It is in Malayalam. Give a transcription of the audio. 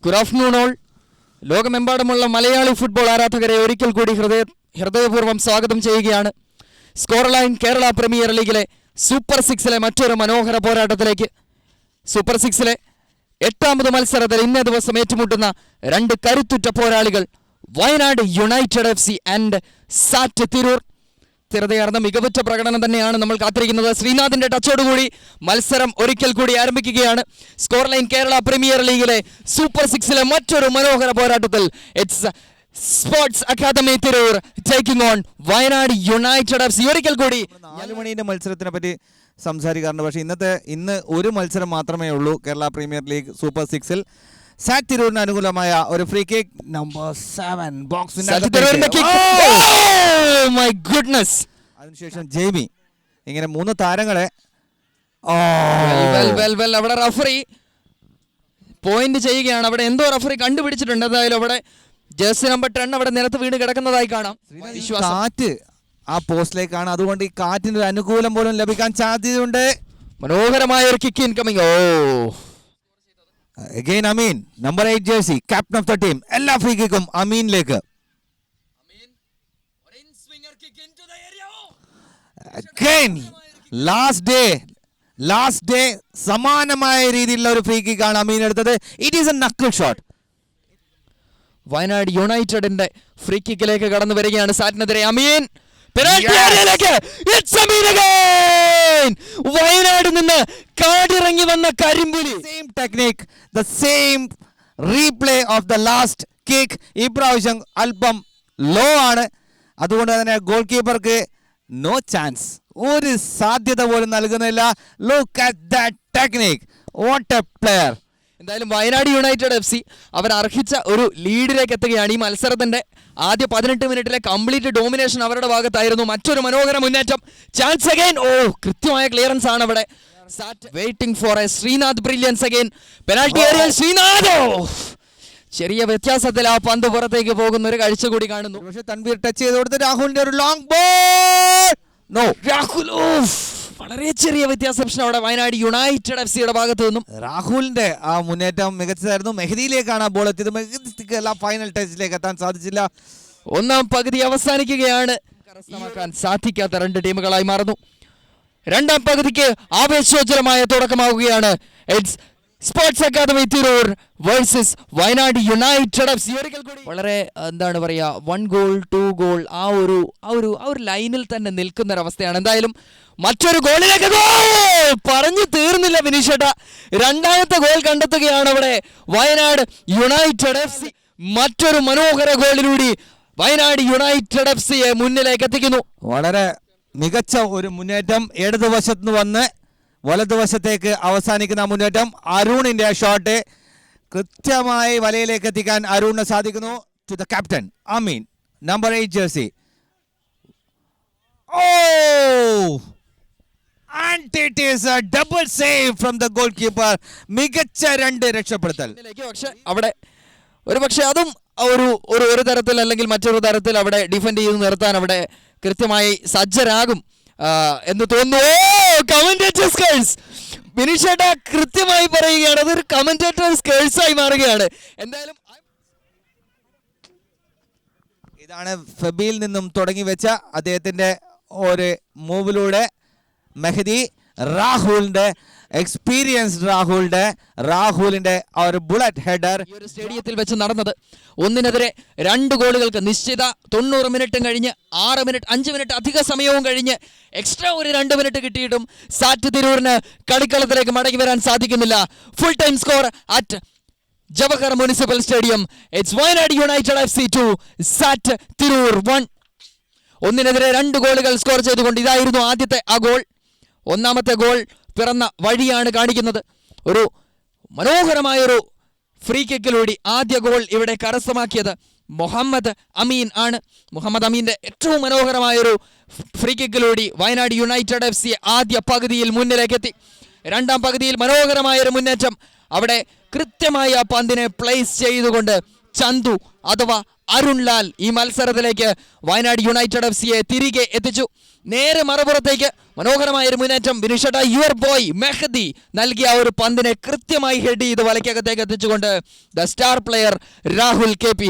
Good afternoon all. ലോകമെമ്പാടുമുള്ള മലയാളി ഫുട്ബോൾ ആരാധകരെ ഒരിക്കൽ കൂടി ഹൃദയപൂർവ്വം സ്വാഗതം ചെയ്യുകയാണ്. സ്കോർ ലൈൻ കേരള പ്രീമിയർ ലീഗിലെ സൂപ്പർ സിക്സിലെ മറ്റൊരു മനോഹര പോരാട്ടത്തിലേക്ക്. സൂപ്പർ സിക്സിലെ 8ാമത് മത്സരത്തിൽ ഇന്നേ ദിവസം ഏറ്റുമുട്ടുന്ന രണ്ട് കരുത്തുറ്റ പോരാളികൾ Wayanad united FC and SAT Tirur. സ്ഥിരതയാർന്ന മികവുറ്റ പ്രകടനം തന്നെയാണ് നമ്മൾ കാത്തിരിക്കുന്നത്. ശ്രീനാഥിന്റെ ടച്ചോടുകൂടി മത്സരം ഒരിക്കൽ കൂടി ആരംഭിക്കുകയാണ്. സ്കോർ ലൈൻ കേരള പ്രീമിയർ ലീഗിലെ സൂപ്പർ സിക്സിലെ മറ്റൊരു മനോഹര പോരാട്ടത്തിൽ it's sports academy Tirur taking on Wayanad united FC. ഒരിക്കൽ കൂടി 4 മണിന്റെ മത്സരത്തിനെ പറ്റി സംസാരിക്കാറുണ്ട്. പക്ഷേ ഇന്ന് ഒരു മത്സരം മാത്രമേ ഉള്ളൂ കേരള പ്രീമിയർ ലീഗ് സൂപ്പർ സിക്സിൽ. സാറ്റ് തിരൂരിന് അനുകൂലമായ ഒരു ഫ്രീ കിക്ക് നമ്പർ 7 ബോക്സിന്റെ അതിനുശേഷം ജെയ്മി ഇങ്ങനെ 3 താരങ്ങളെ അവിടെ റഫറി പോയിന്റ് ചെയ്യുകയാണ്. അവിടെ എന്തോ റഫറി കണ്ടുപിടിച്ചിട്ടുണ്ട്. എന്തായാലും അവിടെ ജേഴ്സി നമ്പർ 10 അവിടെ നിലത്ത് വീണ് കിടക്കുന്നതായി കാണാം. കാറ്റ് ആ പോസ്റ്റിലേക്കാണ്, അതുകൊണ്ട് ഈ കാറ്റിന് ഒരു അനുകൂലം പോലും ലഭിക്കാൻ സാധ്യതയുണ്ട്. മനോഹരമായ ഒരു kick incoming. Again Amin, number 8 jersey, captain of the team. എല്ലാ ഫ്രീ കിക്കും അമീനിലേക്ക്. Again, last day സമാനമായ രീതിയിലുള്ള ഒരു ഫ്രീ കിക്കാണ് അമീൻ എടുത്തത്. It is a knuckle shot. Wayanad യുണൈറ്റഡിന്റെ ഫ്രീ കിക്കിലേക്ക് കടന്നു വരികയാണ് സാറ്റിനെതിരെ അമീൻ. വയനാട് നിന്ന് കാടിറങ്ങി വന്ന കരിമ്പുലി. Same technique, the same replay of the last kick. ഈ പ്രാവശ്യം അല്പം ലോ ആണ്, അതുകൊണ്ട് തന്നെ ഗോൾ കീപ്പർക്ക് നോ ചാൻസ്, ഒരു സാധ്യത പോലും നൽകുന്നില്ല. Look at that technique, what A player. എന്തായാലും വയനാട് യുണൈറ്റഡ് FC അവർ അർഹിച്ച ഒരു ലീഡിലേക്ക് എത്തുകയാണ്. ഈ മത്സരത്തിന്റെ ആദ്യ 18 മിനിറ്റിലെ കംപ്ലീറ്റ് ഡോമിനേഷൻ അവരുടെ ഭാഗത്തായിരുന്നു. മറ്റൊരു മനോഹര മുന്നേറ്റം. Chance again. കൃത്യമായ ക്ലിയറൻസ് ആണ് അവിടെ. Waiting for a Srinath brilliance again. Penalty ഏരിയയിൽ ശ്രീനാഥ് ചെറിയ വ്യത്യാസത്തിൽ ആ പന്ത് പുറത്തേക്ക് പോകുന്ന ഒരു കാഴ്ച കൂടി കാണുന്നു. പക്ഷേ തൻവീർ ടച്ച് ചെയ്ത് കൊടുത്ത് രാഹുലിന്റെ ഒരു ലോങ് ബോൾ. നോ, രാഹുൽ വളരെ ചെറിയ വ്യത്യാസം അവിടെ വയനാട് യുണൈറ്റഡ് FCയുടെ ഭാഗത്തു നിന്നും. രാഹുലിന്റെ ആ മുന്നേറ്റം മികച്ചതായിരുന്നു. മെഹദിയിലേക്കാണ് ആ ബോൾ എത്തിയത്. മെഹദിക്ക് ഫൈനൽ ടച്ചിലേക്ക് എത്താൻ സാധിച്ചില്ല. ഒന്നാം പകുതി അവസാനിക്കുകയാണ്. കരസ്ഥമാക്കാൻ സാധിക്കാത്ത രണ്ട് ടീമുകളായി മാറുന്നു. രണ്ടാം പകുതിക്ക് ആവേശോജ്വലമായ തുടക്കമാവുകയാണ്. It's sports academy Tirur versus Wayanad united FC. വളരെ എന്താണ് പറയാ, 1 ഗോൾ 2 ഗോൾ ആ ഒരു ലൈനിൽ തന്നെ നിൽക്കുന്ന ഒരവസ്ഥയാണ്. എന്തായാലും മറ്റൊരു ഗോളിലേക്ക് പറഞ്ഞു തീർന്നില്ല വിനീഷേട്ട. രണ്ടാമത്തെ ഗോൾ കണ്ടെത്തുകയാണ് അവിടെ വയനാട് യുണൈറ്റഡ് FC. മറ്റൊരു മനോഹര ഗോളിലൂടെ വയനാട് യുണൈറ്റഡ് FCയെ മുന്നിലേക്ക് എത്തിക്കുന്നു. വളരെ മികച്ച ഒരു മുന്നേറ്റം. ഇടതുവശത്ത് നിന്ന് വന്ന് വലതുവശത്തേക്ക് അവസാനിക്കുന്ന മുന്നേറ്റം. അരുണിന്റെ ഷോട്ട് കൃത്യമായി വലയിലേക്ക് എത്തിക്കാൻ അരുണിന് സാധിക്കുന്നു. To the captain Ameen, number 8 jersey. And it is a double save from the goalkeeper. മികച്ച 2 രക്ഷപ്പെടുത്തൽ. പക്ഷെ അവിടെ പക്ഷെ അതും ഒരു തരത്തിൽ അല്ലെങ്കിൽ മറ്റൊരു തരത്തിൽ അവിടെ ഡിഫെൻഡ് ചെയ്ത് നിർത്താൻ അവിടെ കൃത്യമായി സജ്ജരാകും എന്ന് തോന്നുന്നു. Commentators curse. ബിനീഷേട്ട കൃത്യമായി പറയുകയാണ്, അതൊരു കമന്റേറ്റേഴ്സ് കേഴ്സായി മാറുകയാണ്. എന്തായാലും ഇതാണ് ഫെബിയിൽ നിന്നും തുടങ്ങി വെച്ച അദ്ദേഹത്തിന്റെ ഒരു മൂവിലൂടെ മെഹദി രാഹുലിന്റെ എക്സ്പീരിയൻസ്ഡ് രാഹുലിന്റെ ഒരു ബുള്ളറ്റ് ഹെഡർ ഈ ഒരു സ്റ്റേഡിയത്തിൽ വെച്ച് നടന്നത്. 1-2 ഗോളുകൾക്ക് നിശ്ചിത 90 മിനിറ്റും കഴിഞ്ഞ് 5 മിനിറ്റ് അധിക സമയവും കഴിഞ്ഞ് എക്സ്ട്രാ ഒരു 2 മിനിറ്റ് കിട്ടിയിട്ടും സാറ്റ് തിരൂരിന് കളിക്കളത്തിലേക്ക് മടങ്ങി വരാൻ സാധിക്കുന്നില്ല. Full time score at Jawahar municipal stadium. It's Wayanad united FC 2 സാറ്റ് തിരൂർ 1. 1-2 ഗോളുകൾ സ്കോർ ചെയ്തുകൊണ്ട് ഇതായിരുന്നു ആദ്യത്തെ ആ ഗോൾ. ഒന്നാമത്തെ ഗോൾ പിറന്ന വഴിയാണ് കാണിക്കുന്നത്. ഒരു മനോഹരമായൊരു ഫ്രീ കിക്കിലൂടെ ആദ്യ ഗോൾ ഇവിടെ കരസ്ഥമാക്കിയത് മുഹമ്മദ് അമീൻ ആണ്. മുഹമ്മദ് അമീൻ്റെ ഏറ്റവും മനോഹരമായൊരു ഫ്രീ കിക്കിലൂടെ വയനാട് യുണൈറ്റഡ് FC ആദ്യ പകുതിയിൽ മുന്നിലേക്കെത്തി. രണ്ടാം പകുതിയിൽ മനോഹരമായൊരു മുന്നേറ്റം. അവിടെ കൃത്യമായി ആ പന്തിനെ പ്ലേസ് ചെയ്തുകൊണ്ട് ചന്തു അഥവാ അരുൺലാൽ ഈ മത്സരത്തിലേക്ക് വയനാട് യുണൈറ്റഡ് FC-യെ തിരികെ എത്തിച്ചു. നേരെ മറുപുറത്തേക്ക് മനോഹരമായ ഒരു മുന്നേറ്റം. ബിനുഷേട്ട, യുവർ ബോയ് മെഹദി നൽകിയ ഒരു പന്തിനെ കൃത്യമായി ഹെഡ് ചെയ്ത് വലയ്ക്കകത്തേക്ക് എത്തിച്ചുകൊണ്ട് the star player Rahul KP.